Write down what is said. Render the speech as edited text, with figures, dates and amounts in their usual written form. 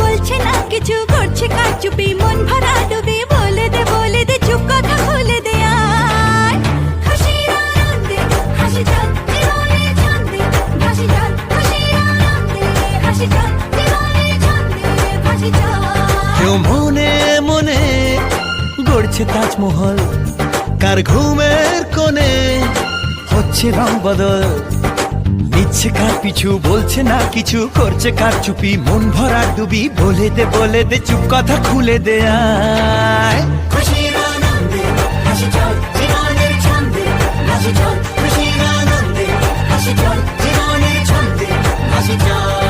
বলছে না কিছু, করছে কারচুপি, মন ভরা ডুবি, বলে দে চুপ কথা খুলে দে আয়। খুশির আনন্দে হাসি চল জীবনে ছন্দে ভাসি চল, খুশির আনন্দে হাসি চল জীবনে ছন্দে ভাসি চল। কেউ মনে মনে গড়ছে তাজমহল, কার ঘুমের কোণে হচ্ছে রং বদল, নিচ্ছে কার পিছু, বলছে না কিছু, করছে কার চুপি, মন ভরা ডুবি, বলে দে চুপ কথা খুলে দে আয়। খুশির আনন্দে হাসি চল জীবনের ছন্দে ভাসি চল, খুশির আনন্দে হাসি চল জীবনের ছন্দে ভাসি চল।